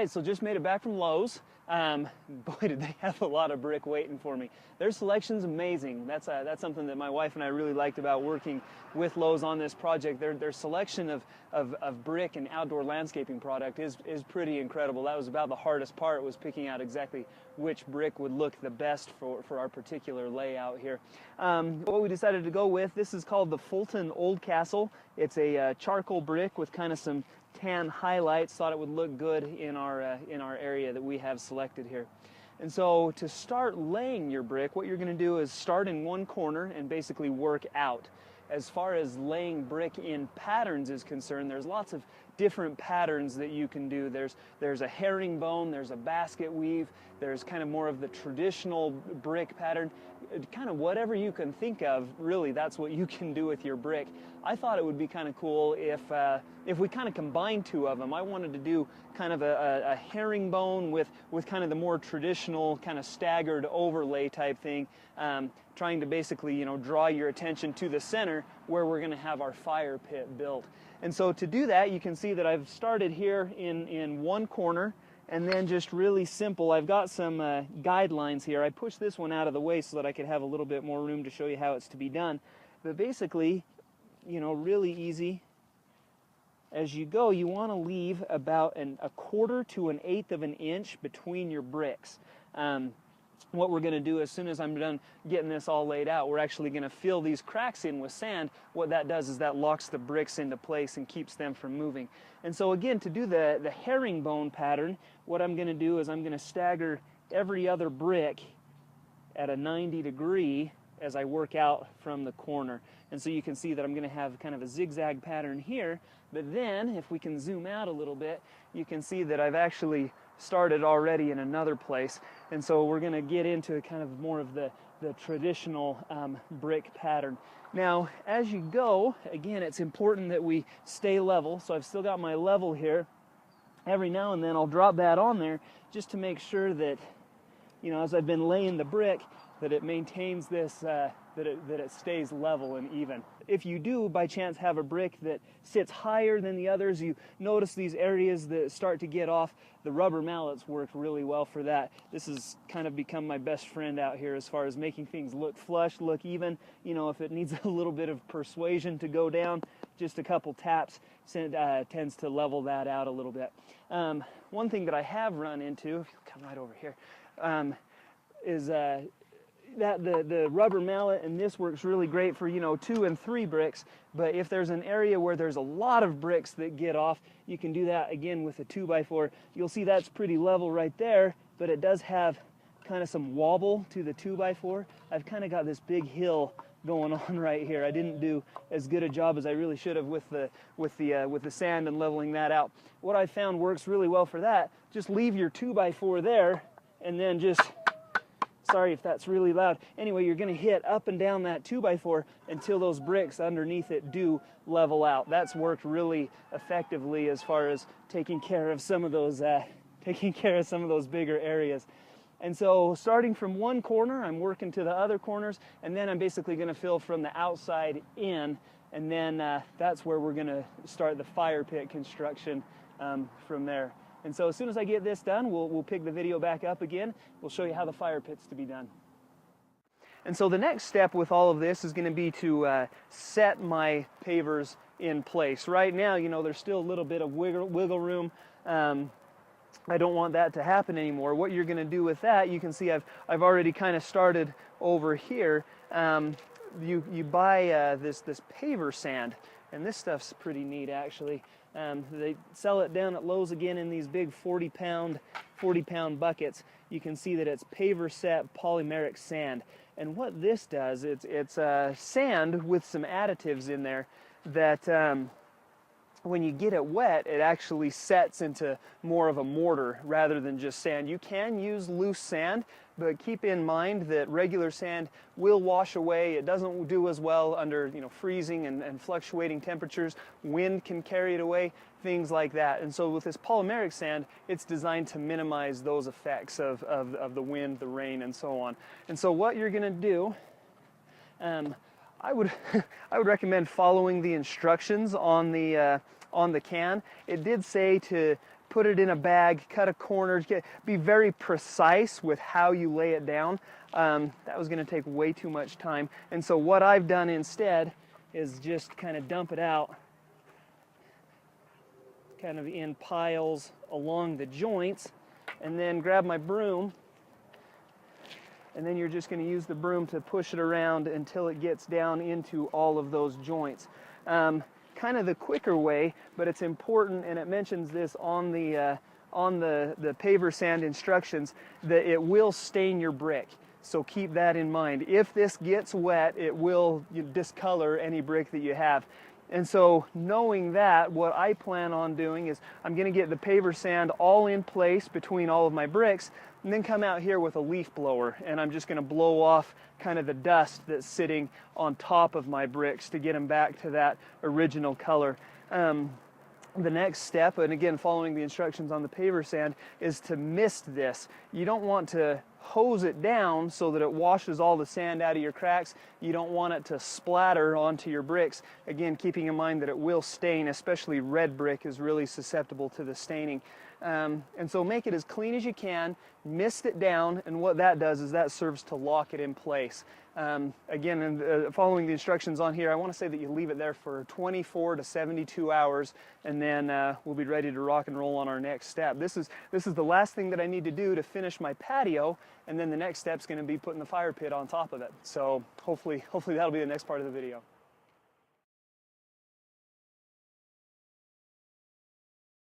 right, so just made it back from Lowe's. Boy, did they have a lot of brick waiting for me. Their selection's amazing. That's something that my wife and I really liked about working with Lowe's on this project. Their selection of brick and outdoor landscaping product is pretty incredible. That was about the hardest part, was picking out exactly which brick would look the best for our particular layout here. What we decided to go with, this is called the Fulton Old Castle. It's a charcoal brick with kind of some tan highlights. Thought it would look good in our area that we have selected here. And so to start laying your brick, what you're going to do is start in one corner and basically work out. As far as laying brick in patterns is concerned, there's lots of different patterns that you can do. There's a herringbone, there's a basket weave, there's kind of more of the traditional brick pattern. Kind of whatever you can think of, really, that's what you can do with your brick. I thought it would be kind of cool if we kind of combined two of them. I wanted to do kind of a herringbone with kind of the more traditional kind of staggered overlay type thing, trying to basically, you know, draw your attention to the center where we're going to have our fire pit built. And so to do that, you can see that I've started here in one corner, and then just really simple, I've got some guidelines here. I pushed this one out of the way so that I could have a little bit more room to show you how it's to be done. But basically, you know, really easy. As you go, you want to leave about a quarter to an eighth of an inch between your bricks. What we're going to do as soon as I'm done getting this all laid out, we're actually going to fill these cracks in with sand. What that does is that locks the bricks into place and keeps them from moving. And so again, to do the herringbone pattern, what I'm going to do is I'm going to stagger every other brick at a 90 degree as I work out from the corner. And so you can see that I'm going to have kind of a zigzag pattern here, but then if we can zoom out a little bit, you can see that I've actually started already in another place. And so we're going to get into kind of more of the traditional brick pattern. Now, as you go, again, it's important that we stay level. So I've still got my level here. Every now and then I'll drop that on there just to make sure that, you know, as I've been laying the brick, that it maintains this, that it stays level and even. If you do by chance have a brick that sits higher than the others, you notice these areas that start to get off, the rubber mallets work really well for that. This has kind of become my best friend out here as far as making things look flush, look even. You know, if it needs a little bit of persuasion to go down, just a couple taps tends to level that out a little bit. One thing that I have run into, if you'll come right over here, is that the rubber mallet, and this works really great for, you know, 2 and 3 bricks, but if there's an area where there's a lot of bricks that get off, you can do that again with a 2x4. You'll see that's pretty level right there, but it does have kind of some wobble to the 2x4. I've kind of got this big hill going on right here. I didn't do as good a job as I really should have with the sand and leveling that out. What I found works really well for that, just leave your 2x4 there, and then just, sorry if that's really loud. Anyway, you're going to hit up and down that 2x4 until those bricks underneath it do level out. That's worked really effectively as far as taking care of some of those bigger areas. And so starting from one corner, I'm working to the other corners, and then I'm basically going to fill from the outside in, and then that's where we're going to start the fire pit construction from there. And so as soon as I get this done, we'll pick the video back up again. We'll show you how the fire pit's to be done. And so the next step with all of this is going to be to set my pavers in place. Right now, you know, there's still a little bit of wiggle room. I don't want that to happen anymore. What you're going to do with that, you can see I've already kind of started over here. You buy this paver sand, and this stuff's pretty neat actually. They sell it down at Lowe's again in these big 40-pound buckets. You can see that it's paver set polymeric sand. And what this does, it's sand with some additives in there that when you get it wet, it actually sets into more of a mortar rather than just sand. You can use loose sand, but keep in mind that regular sand will wash away. It doesn't do as well under, you know, freezing and fluctuating temperatures. Wind can carry it away, things like that. And so with this polymeric sand, it's designed to minimize those effects of the wind, the rain, and so on. And so what you're going to do, I would recommend following the instructions on the can. It did say to put it in a bag, cut a corner, be very precise with how you lay it down. That was going to take way too much time. And so what I've done instead is just kind of dump it out kind of in piles along the joints, and then grab my broom, and then you're just going to use the broom to push it around until it gets down into all of those joints. Kind of the quicker way, but it's important, and it mentions this on the paver sand instructions, that it will stain your brick. So keep that in mind. If this gets wet, it will discolor any brick that you have. And so knowing that, what I plan on doing is I'm going to get the paver sand all in place between all of my bricks, and then come out here with a leaf blower, and I'm just going to blow off kind of the dust that's sitting on top of my bricks to get them back to that original color. The next step, and again following the instructions on the paver sand, is to mist this. You don't want to hose it down so that it washes all the sand out of your cracks. You don't want it to splatter onto your bricks. Again, keeping in mind that it will stain, especially red brick is really susceptible to the staining. And so make it as clean as you can, mist it down, and what that does is that serves to lock it in place. Again, following the instructions on here, I want to say that you leave it there for 24 to 72 hours, and then we'll be ready to rock and roll on our next step. This is the last thing that I need to do to finish my patio, and then the next step's going to be putting the fire pit on top of it. So hopefully that'll be the next part of the video.